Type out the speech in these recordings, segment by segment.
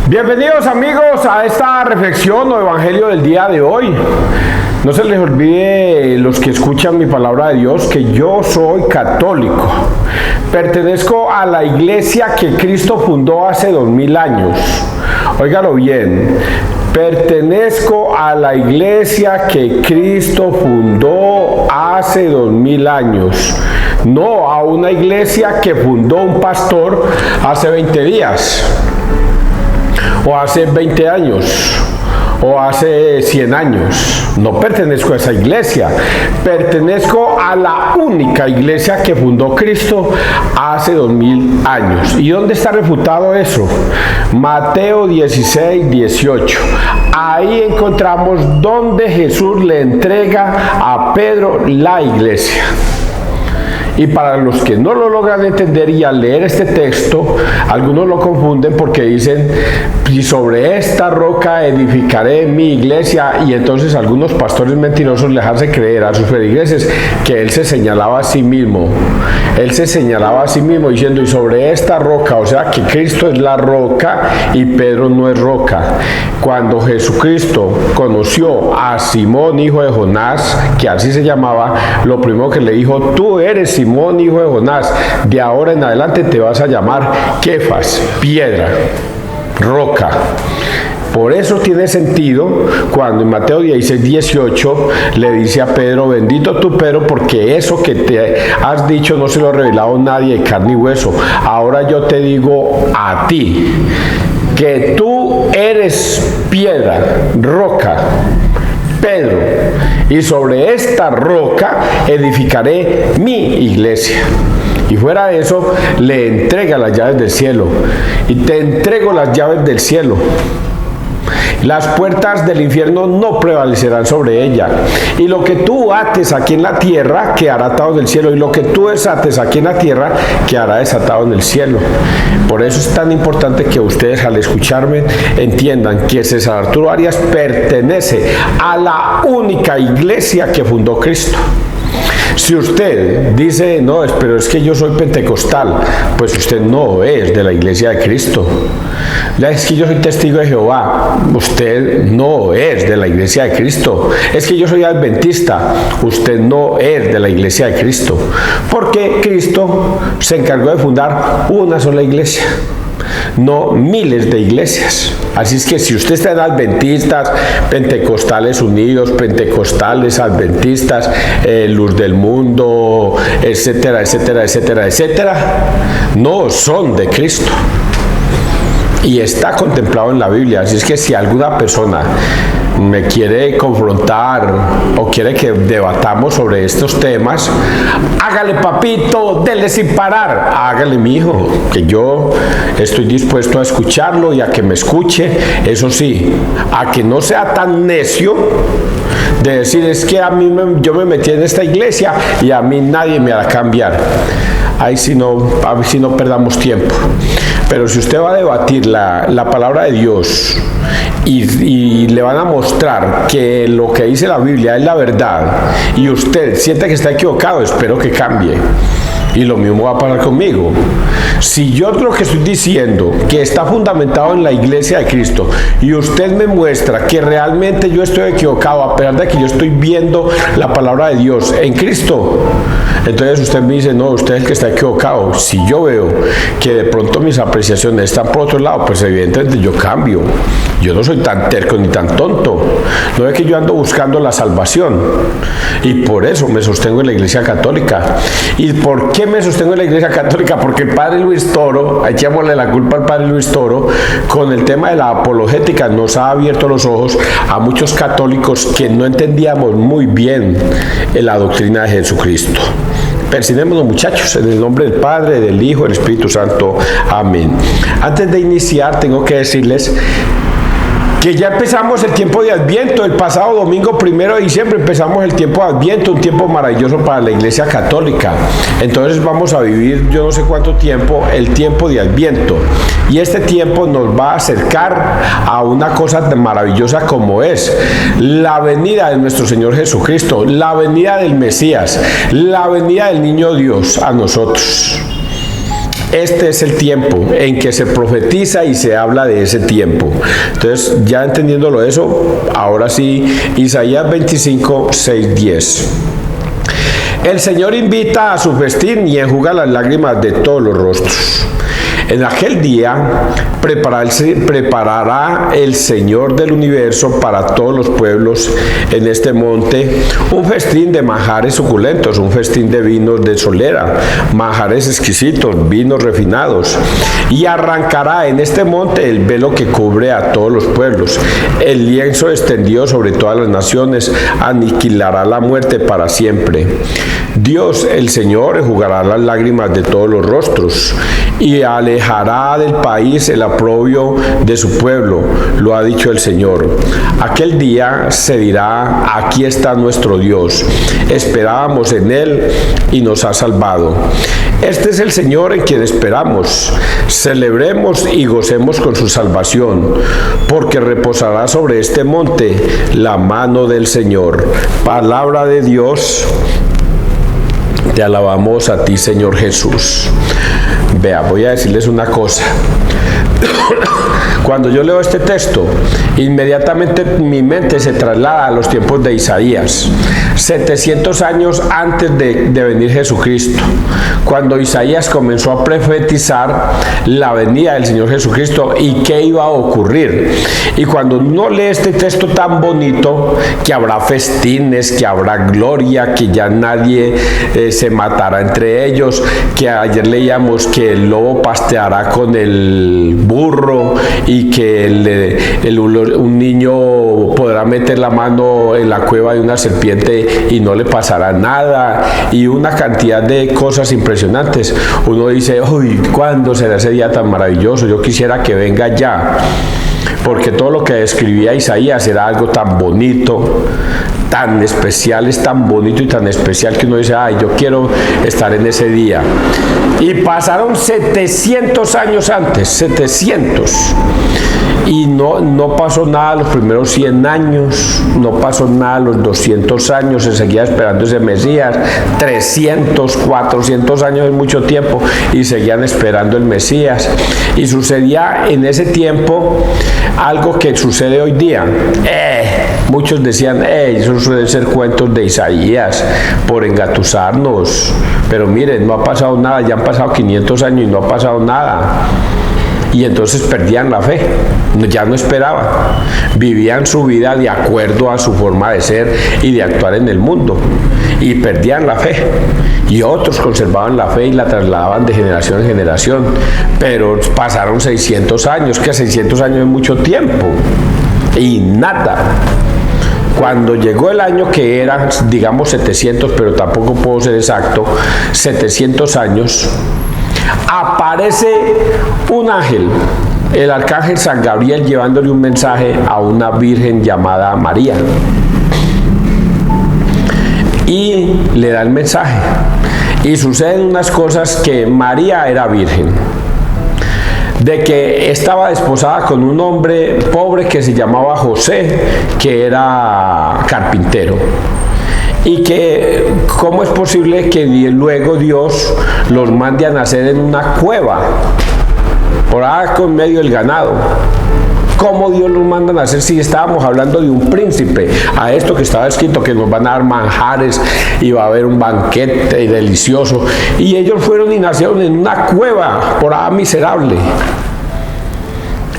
Bienvenidos amigos a esta reflexión o evangelio del día de hoy. No se les olvide, los que escuchan mi palabra de Dios, que yo soy católico. Pertenezco a la iglesia que Cristo fundó hace 2000 años. Óigalo bien. Pertenezco a la iglesia que Cristo fundó hace 2000 años. No a una iglesia que fundó un pastor hace 20 días. O hace 20 años. O hace 100 años. No pertenezco a esa iglesia. Pertenezco a la única iglesia que fundó Cristo hace 2000 años. ¿Y dónde está refutado eso? Mateo 16, 18. Ahí encontramos donde Jesús le entrega a Pedro la iglesia. Y para los que no lo logran entender y al leer este texto, algunos lo confunden porque dicen, y sobre esta roca edificaré mi iglesia, y entonces algunos pastores mentirosos les hacen creer a sus feligreses que él se señalaba a sí mismo. Él se señalaba a sí mismo diciendo, y sobre esta roca, o sea que Cristo es la roca y Pedro no es roca. Cuando Jesucristo conoció a Simón, hijo de Jonás, que así se llamaba, lo primero que le dijo, tú eres Simón, hijo de Jonás, de ahora en adelante te vas a llamar Kefas, piedra, roca. Por eso tiene sentido cuando en Mateo 16, 18 le dice a Pedro, bendito tú Pedro, porque eso que te has dicho no se lo ha revelado nadie de carne y hueso. Ahora yo te digo a ti, que tú eres piedra, roca, Pedro, y sobre esta roca edificaré mi iglesia. Y fuera de eso, le entrega las llaves del cielo. Y te entrego las llaves del cielo. Las puertas del infierno no prevalecerán sobre ella. Y lo que tú ates aquí en la tierra quedará atado en el cielo. Y lo que tú desates aquí en la tierra quedará desatado en el cielo. Por eso es tan importante que ustedes al escucharme entiendan que César Arturo Arias pertenece a la única iglesia que fundó Cristo. Si usted dice, no, pero es que yo soy pentecostal, pues usted no es de la iglesia de Cristo. Ya es que yo soy testigo de Jehová, usted no es de la iglesia de Cristo. Es que yo soy adventista, usted no es de la iglesia de Cristo. Porque Cristo se encargó de fundar una sola iglesia, no miles de iglesias. Así es que si usted está en adventistas, pentecostales unidos, pentecostales, adventistas, luz del mundo, etcétera, etcétera, etcétera, etcétera, no son de Cristo. Y está contemplado en la Biblia. Así es que si alguna persona me quiere confrontar o quiere que debatamos sobre estos temas, hágale papito, dele sin parar, hágale mi hijo, que yo estoy dispuesto a escucharlo y a que me escuche, eso sí, a que no sea tan necio de decir es que yo me metí en esta iglesia y a mí nadie me hará cambiar. Ahí sí no perdamos tiempo. Pero si usted va a debatir la palabra de Dios y le van a mostrar que lo que dice la Biblia es la verdad y usted siente que está equivocado, espero que cambie. Y lo mismo va a pasar conmigo. Si yo lo que estoy diciendo que está fundamentado en la iglesia de Cristo y usted me muestra que realmente yo estoy equivocado a pesar de que yo estoy viendo la palabra de Dios en Cristo, entonces usted me dice, no, usted es el que está equivocado. Si yo veo que de pronto mis apreciaciones están por otro lado, pues evidentemente yo cambio. Yo no soy tan terco ni tan tonto. No es que yo ando buscando la salvación. Y por eso me sostengo en la iglesia católica. ¿Y por qué me sostengo en la iglesia católica? Porque el padre Luis Toro, echémosle la culpa al padre Luis Toro, con el tema de la apologética nos ha abierto los ojos a muchos católicos que no entendíamos muy bien la doctrina de Jesucristo. Persinémonos, muchachos, en el nombre del Padre, del Hijo, del Espíritu Santo. Amén. Antes de iniciar, tengo que decirles que ya empezamos el tiempo de Adviento. El pasado domingo 1 de diciembre empezamos el tiempo de Adviento, un tiempo maravilloso para la iglesia católica. Entonces vamos a vivir yo no sé cuánto tiempo, el tiempo de Adviento. Y este tiempo nos va a acercar a una cosa tan maravillosa como es la venida de nuestro Señor Jesucristo, la venida del Mesías, la venida del Niño Dios a nosotros. Este es el tiempo en que se profetiza y se habla de ese tiempo. Entonces, ya entendiéndolo eso, ahora sí, Isaías 25, 6, 10. El Señor invita a su festín y enjuga las lágrimas de todos los rostros. En aquel día preparará el Señor del universo para todos los pueblos en este monte un festín de manjares suculentos, un festín de vinos de solera, manjares exquisitos, vinos refinados, y arrancará en este monte el velo que cubre a todos los pueblos. El lienzo extendido sobre todas las naciones aniquilará la muerte para siempre. Dios, el Señor, enjugará las lágrimas de todos los rostros y alejará del país el oprobio de su pueblo, lo ha dicho el Señor. Aquel día se dirá: aquí está nuestro Dios, esperábamos en Él y nos ha salvado. Este es el Señor en quien esperamos. Celebremos y gocemos con su salvación, porque reposará sobre este monte la mano del Señor. Palabra de Dios. Te alabamos a ti, Señor Jesús. Vea, voy a decirles una cosa. Cuando yo leo este texto, inmediatamente mi mente se traslada a los tiempos de Isaías, 700 años antes de venir Jesucristo, cuando Isaías comenzó a profetizar la venida del Señor Jesucristo y qué iba a ocurrir. Y cuando uno lee este texto tan bonito, que habrá festines, que habrá gloria, que ya nadie se matará entre ellos, que ayer leíamos que el lobo pasteará con el burro y que un niño podrá meter la mano en la cueva de una serpiente y no le pasará nada, y una cantidad de cosas impresionantes. Uno dice: uy, ¿cuándo será ese día tan maravilloso? Yo quisiera que venga ya, porque todo lo que describía Isaías era algo tan bonito, tan especial, es tan bonito y tan especial que uno dice: ay, yo quiero estar en ese día. Y pasaron 700 años antes, 700. Y no pasó nada los primeros 100 años, no pasó nada los 200 años, se seguía esperando ese Mesías, 300, 400 años es mucho tiempo, y seguían esperando el Mesías. Y sucedía en ese tiempo algo que sucede hoy día. Muchos decían: eso suelen ser cuentos de Isaías por engatusarnos. Pero miren, no ha pasado nada, ya han pasado 500 años y no ha pasado nada. Y entonces perdían la fe, ya no esperaban, vivían su vida de acuerdo a su forma de ser y de actuar en el mundo, y perdían la fe. Y otros conservaban la fe y la trasladaban de generación en generación, pero pasaron 600 años, que 600 años es mucho tiempo, y nada. Cuando llegó el año que era, digamos 700, pero tampoco puedo ser exacto, 700 años, aparece un ángel, el arcángel San Gabriel, llevándole un mensaje a una virgen llamada María. Y le da el mensaje. Y suceden unas cosas: que María era virgen, de que estaba desposada con un hombre pobre que se llamaba José, que era carpintero. Y que cómo es posible que luego Dios los mande a nacer en una cueva, por ahí con medio del ganado. ¿Cómo Dios los manda a nacer si estábamos hablando de un príncipe? A esto que estaba escrito, que nos van a dar manjares y va a haber un banquete delicioso. Y ellos fueron y nacieron en una cueva, por ahí miserable.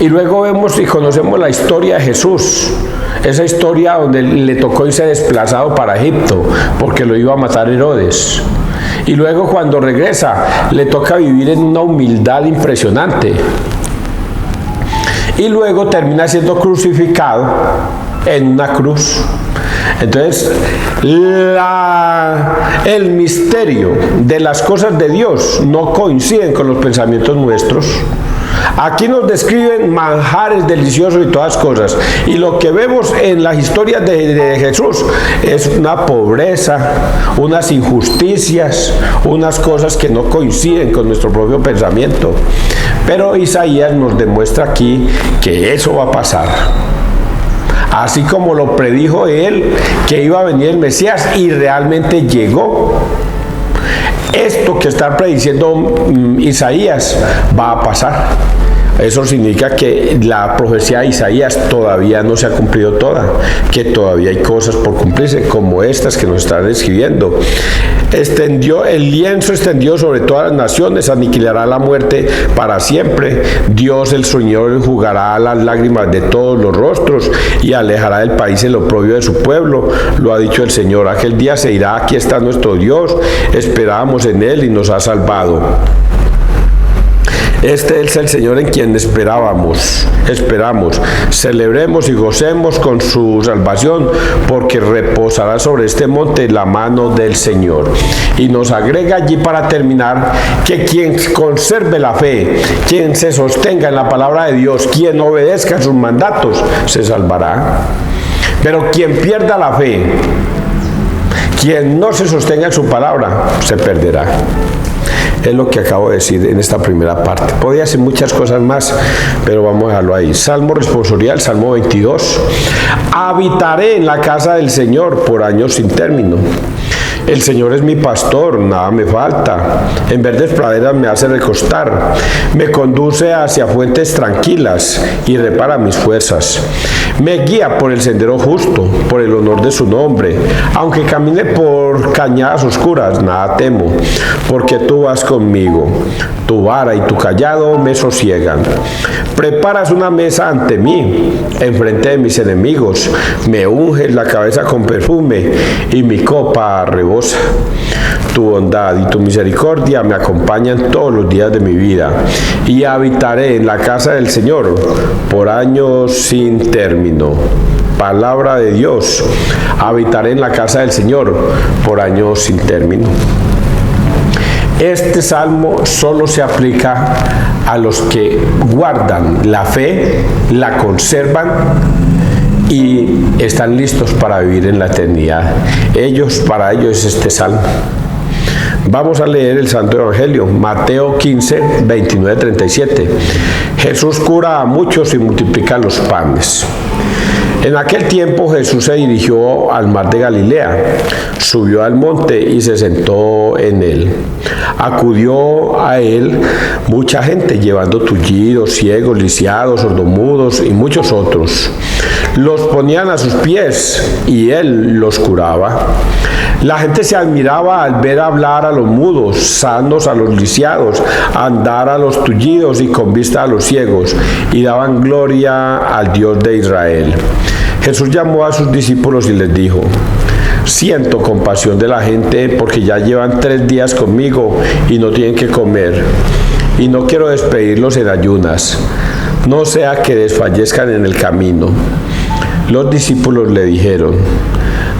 Y luego vemos y conocemos la historia de Jesús. Esa historia donde le tocó irse desplazado para Egipto porque lo iba a matar Herodes. Y luego cuando regresa le toca vivir en una humildad impresionante. Y luego termina siendo crucificado en una cruz. Entonces, el misterio de las cosas de Dios no coinciden con los pensamientos nuestros. Aquí nos describen manjares deliciosos y todas cosas, y lo que vemos en las historias de Jesús es una pobreza, unas injusticias, unas cosas que no coinciden con nuestro propio pensamiento. Pero Isaías nos demuestra aquí que eso va a pasar, así como lo predijo él, que iba a venir el Mesías, y realmente llegó. Esto que está prediciendo Isaías va a pasar. Eso significa que la profecía de Isaías todavía no se ha cumplido toda, que todavía hay cosas por cumplirse, como estas que nos están escribiendo. El lienzo extendió sobre todas las naciones, aniquilará la muerte para siempre. Dios el Señor enjugará las lágrimas de todos los rostros y alejará del país el oprobio de su pueblo. Lo ha dicho el Señor. Aquel día se irá, aquí está nuestro Dios, esperábamos en Él y nos ha salvado. Este es el Señor en quien esperamos. Celebremos y gocemos con su salvación, porque reposará sobre este monte la mano del Señor. Y nos agrega allí para terminar que quien conserve la fe, quien se sostenga en la palabra de Dios, quien obedezca sus mandatos, se salvará. Pero quien pierda la fe, quien no se sostenga en su palabra, se perderá. Es lo que acabo de decir en esta primera parte. Podría decir muchas cosas más, pero vamos a dejarlo ahí. Salmo responsorial, Salmo 22. Habitaré en la casa del Señor por años sin término. El Señor es mi pastor, nada me falta. En verdes praderas me hace recostar. Me conduce hacia fuentes tranquilas y repara mis fuerzas. Me guía por el sendero justo, por el honor de su nombre. Aunque camine por cañadas oscuras, nada temo, porque tú vas conmigo. Tu vara y tu callado me sosiegan. Preparas una mesa ante mí, enfrente de mis enemigos. Me unges la cabeza con perfume y mi copa rebosa. Tu bondad y tu misericordia me acompañan todos los días de mi vida, y habitaré en la casa del Señor por años sin término. Palabra de Dios. Habitaré en la casa del Señor por años sin término. Este salmo solo se aplica a los que guardan la fe, la conservan y están listos para vivir en la eternidad. Para ellos es este salmo. Vamos a leer el Santo Evangelio, Mateo 15, 29, 37. Jesús cura a muchos y multiplica los panes. En aquel tiempo Jesús se dirigió al mar de Galilea, subió al monte y se sentó en él. Acudió a él mucha gente llevando tullidos, ciegos, lisiados, sordomudos y muchos otros. Los ponían a sus pies y él los curaba. La gente se admiraba al ver hablar a los mudos, sanos a los lisiados, andar a los tullidos y con vista a los ciegos, y daban gloria al Dios de Israel. Jesús llamó a sus discípulos y les dijo: siento compasión de la gente porque ya llevan 3 días conmigo y no tienen que comer, y no quiero despedirlos en ayunas, no sea que desfallezcan en el camino. Los discípulos le dijeron: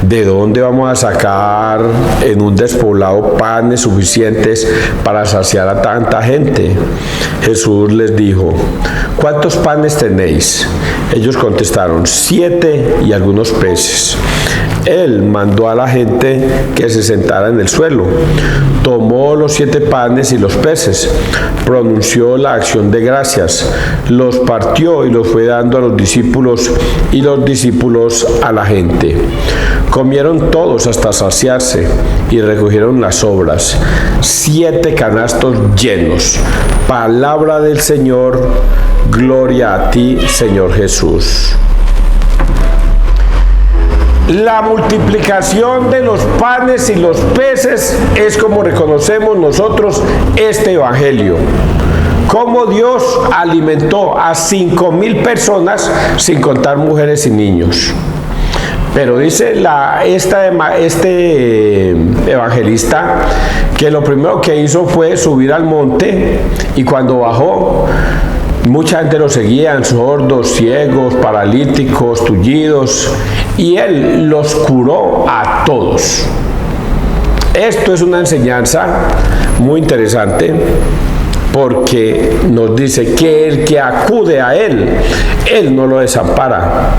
¿de dónde vamos a sacar en un despoblado panes suficientes para saciar a tanta gente? Jesús les dijo: ¿cuántos panes tenéis? Ellos contestaron: 7 y algunos peces. Él mandó a la gente que se sentara en el suelo. Tomó los 7 panes y los peces, pronunció la acción de gracias, los partió y los fue dando a los discípulos y los discípulos a la gente. Comieron todos hasta saciarse y recogieron las sobras, 7 canastos llenos. Palabra del Señor, gloria a ti, Señor Jesús. La multiplicación de los panes y los peces es como reconocemos nosotros este Evangelio. Cómo Dios alimentó a 5,000 personas, sin contar mujeres y niños. Pero dice este evangelista que lo primero que hizo fue subir al monte, y cuando bajó, mucha gente lo seguía, sordos, ciegos, paralíticos, tullidos, y él los curó a todos. Esto es una enseñanza muy interesante, porque nos dice que el que acude a él no lo desampara.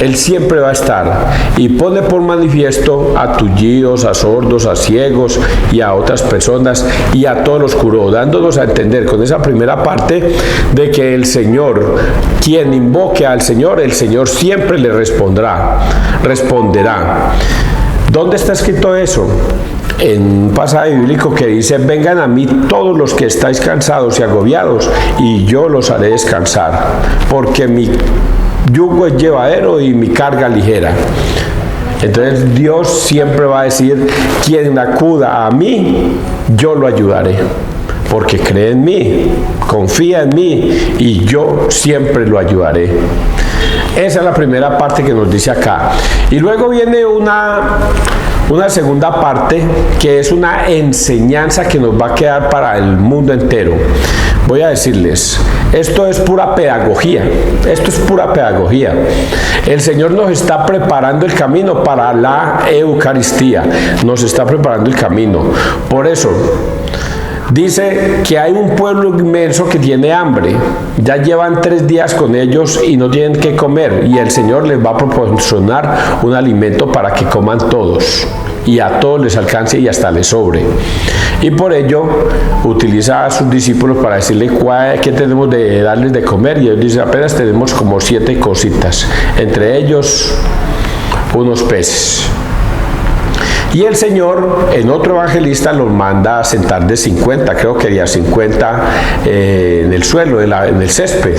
Él siempre va a estar y pone por manifiesto a tullidos, a sordos, a ciegos y a otras personas, y a todos los curó, dándonos a entender con esa primera parte de que el Señor, quien invoque al Señor, el Señor siempre le responderá. ¿Dónde está escrito eso? en un pasaje bíblico que dice: vengan a mí todos los que estáis cansados y agobiados, y yo los haré descansar, porque mi yugo es llevadero y mi carga ligera. Entonces Dios siempre va a decir: quien acuda a mí, yo lo ayudaré, porque cree en mí, confía en mí, y yo siempre lo ayudaré. Esa es la primera parte que nos dice acá. Y luego viene una segunda parte, que es una enseñanza que nos va a quedar para el mundo entero. Voy a decirles, esto es pura pedagogía, esto es pura pedagogía. El Señor nos está preparando el camino para la Eucaristía, nos está preparando el camino. Por eso, dice que hay un pueblo inmenso que tiene hambre. Ya llevan 3 días con ellos y no tienen que comer, y el Señor les va a proporcionar un alimento para que coman todos, y a todos les alcance y hasta les sobre. Y por ello utiliza a sus discípulos para decirle qué tenemos de darles de comer, y ellos dicen: apenas tenemos como 7 cositas, entre ellos unos peces. Y el Señor, en otro evangelista, los manda a sentar de 50, creo que había 50 en el suelo, en el césped.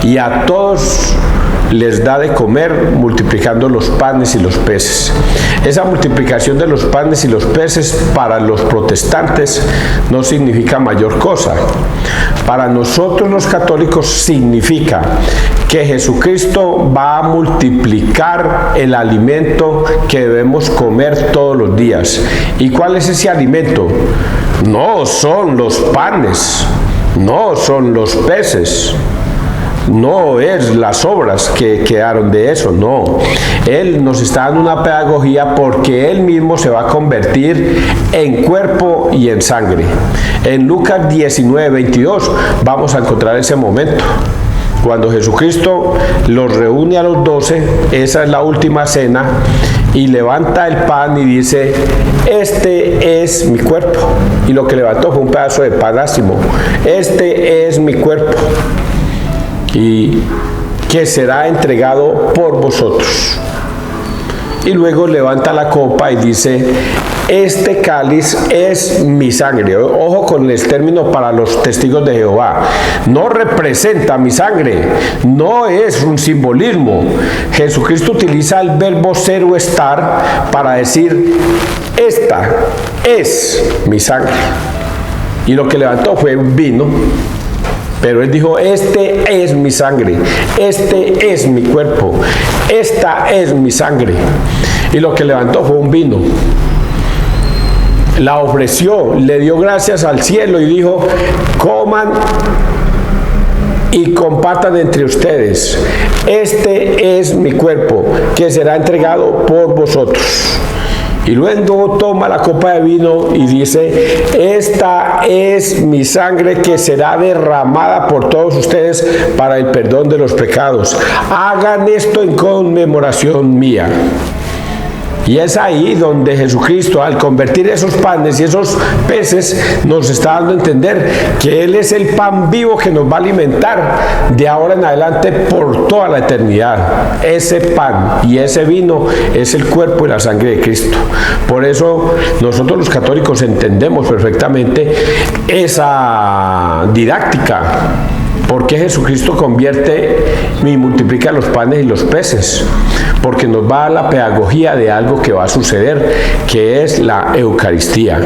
Y a todos les da de comer multiplicando los panes y los peces. Esa multiplicación de los panes y los peces para los protestantes no significa mayor cosa. Para nosotros los católicos significa que Jesucristo va a multiplicar el alimento que debemos comer todos los días. ¿Y cuál es ese alimento? No son los panes, no son los peces, no es las obras que quedaron de eso, no. Él nos está dando una pedagogía porque Él mismo se va a convertir en cuerpo y en sangre. En Lucas 19:22 vamos a encontrar ese momento. Cuando Jesucristo los reúne a los 12, esa es la última cena, y levanta el pan y dice: este es mi cuerpo. Y lo que levantó fue un pedazo de pan ácimo. Este es mi cuerpo, y que será entregado por vosotros. Y luego levanta la copa y dice: este cáliz es mi sangre. Ojo con el término para los testigos de Jehová. No representa mi sangre, no es un simbolismo. Jesucristo utiliza el verbo ser o estar para decir: esta es mi sangre. Y lo que levantó fue un vino, pero Él dijo: este es mi sangre, este es mi cuerpo, esta es mi sangre. Y lo que levantó fue un vino. La ofreció, le dio gracias al cielo y dijo: coman y compartan entre ustedes. Este es mi cuerpo, que será entregado por vosotros. Y luego toma la copa de vino y dice: esta es mi sangre, que será derramada por todos ustedes para el perdón de los pecados. Hagan esto en conmemoración mía. Y es ahí donde Jesucristo, al convertir esos panes y esos peces, nos está dando a entender que Él es el pan vivo que nos va a alimentar de ahora en adelante por toda la eternidad. Ese pan y ese vino es el cuerpo y la sangre de Cristo. Por eso nosotros los católicos entendemos perfectamente esa didáctica. ¿Por qué Jesucristo convierte y multiplica los panes y los peces? Porque nos va a la pedagogía de algo que va a suceder, que es la Eucaristía.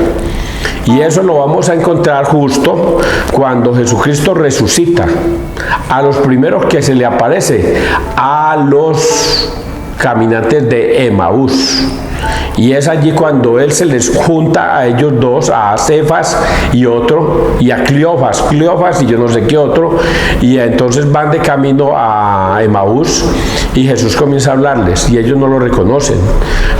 Y eso lo vamos a encontrar justo cuando Jesucristo resucita. A los primeros que se le aparece, a los caminantes de Emaús. Y es allí cuando Él se les junta a ellos dos, a Cefas y otro, y a Cleofas y yo no sé qué otro, y entonces van de camino a Emaús, y Jesús comienza a hablarles, y ellos no lo reconocen.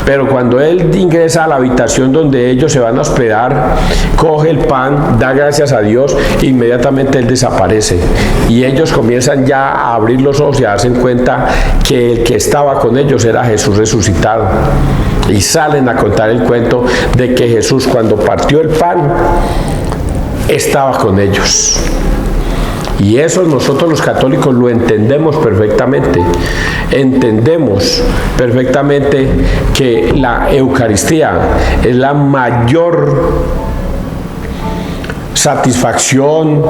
Pero cuando Él ingresa a la habitación donde ellos se van a hospedar, coge el pan, da gracias a Dios, e inmediatamente Él desaparece. Y ellos comienzan ya a abrir los ojos y a darse cuenta que el que estaba con ellos era Jesús resucitado. Y salen a contar el cuento de que Jesús, cuando partió el pan, estaba con ellos. Y eso nosotros los católicos lo entendemos perfectamente. Entendemos perfectamente que la Eucaristía es la mayor satisfacción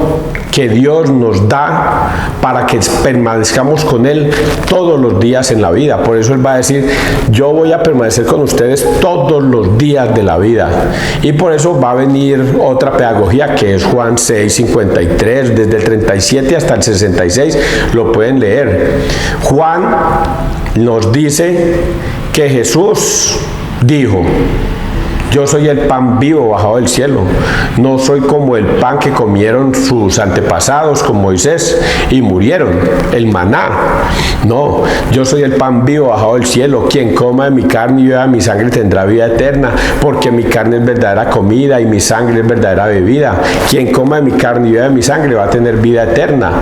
que Dios nos da para que permanezcamos con Él todos los días en la vida. Por eso Él va a decir, yo voy a permanecer con ustedes todos los días de la vida. Y por eso va a venir otra pedagogía que es Juan 6:53, desde el 37 hasta el 66, lo pueden leer. Juan nos dice que Jesús dijo, yo soy el pan vivo bajado del cielo. No soy como el pan que comieron sus antepasados con Moisés y murieron, el maná. No, yo soy el pan vivo bajado del cielo. Quien coma de mi carne y beba de mi sangre tendrá vida eterna, porque mi carne es verdadera comida y mi sangre es verdadera bebida. Quien coma de mi carne y beba de mi sangre va a tener vida eterna.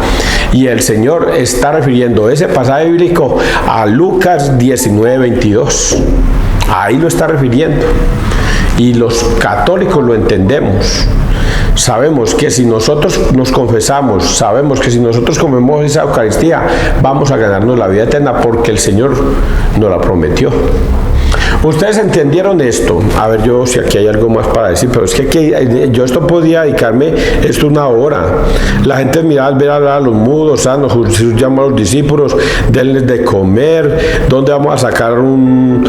Y el Señor está refiriendo ese pasaje bíblico a Lucas 19:22. Ahí lo está refiriendo. Y los católicos lo entendemos. Sabemos que si nosotros nos confesamos, sabemos que si nosotros comemos esa Eucaristía, vamos a ganarnos la vida eterna porque el Señor nos la prometió. ¿Ustedes entendieron esto? A ver, yo si aquí hay algo más para decir, pero es que yo esto podía dedicarme esto una hora. La gente miraba ver hablar a los mudos, sanos, Jesús llama a los discípulos, denles de comer, ¿dónde vamos a sacar un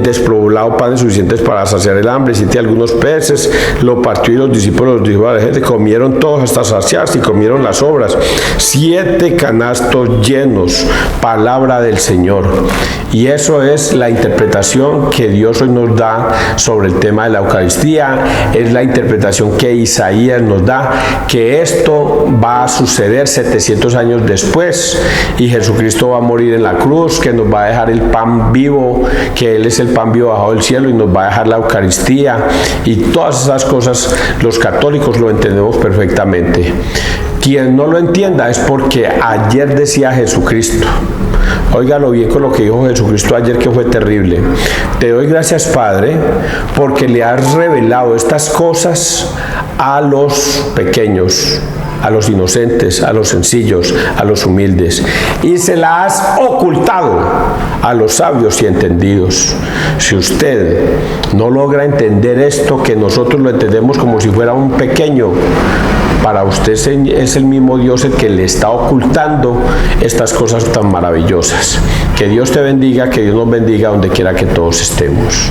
despoblado panes suficientes para saciar el hambre? Siete algunos peces, lo partió y los discípulos dijo a la gente, comieron todos hasta saciarse y comieron las sobras. 7 canastos llenos, palabra del Señor. Y eso es la interpretación que Dios hoy nos da sobre el tema de la Eucaristía, es la interpretación que Isaías nos da, que esto va a suceder 700 años después y Jesucristo va a morir en la cruz, que nos va a dejar el pan vivo, que Él es el pan vivo bajado del cielo y nos va a dejar la Eucaristía y todas esas cosas los católicos lo entendemos perfectamente. Quien no lo entienda es porque ayer decía Jesucristo, óigalo bien con lo que dijo Jesucristo ayer, que fue terrible. Te doy gracias, Padre, porque le has revelado estas cosas a los pequeños, a los inocentes, a los sencillos, a los humildes, y se la has ocultado a los sabios y entendidos. Si usted no logra entender esto, que nosotros lo entendemos como si fuera un pequeño, para usted es el mismo Dios el que le está ocultando estas cosas tan maravillosas. Que Dios te bendiga, que Dios nos bendiga donde quiera que todos estemos.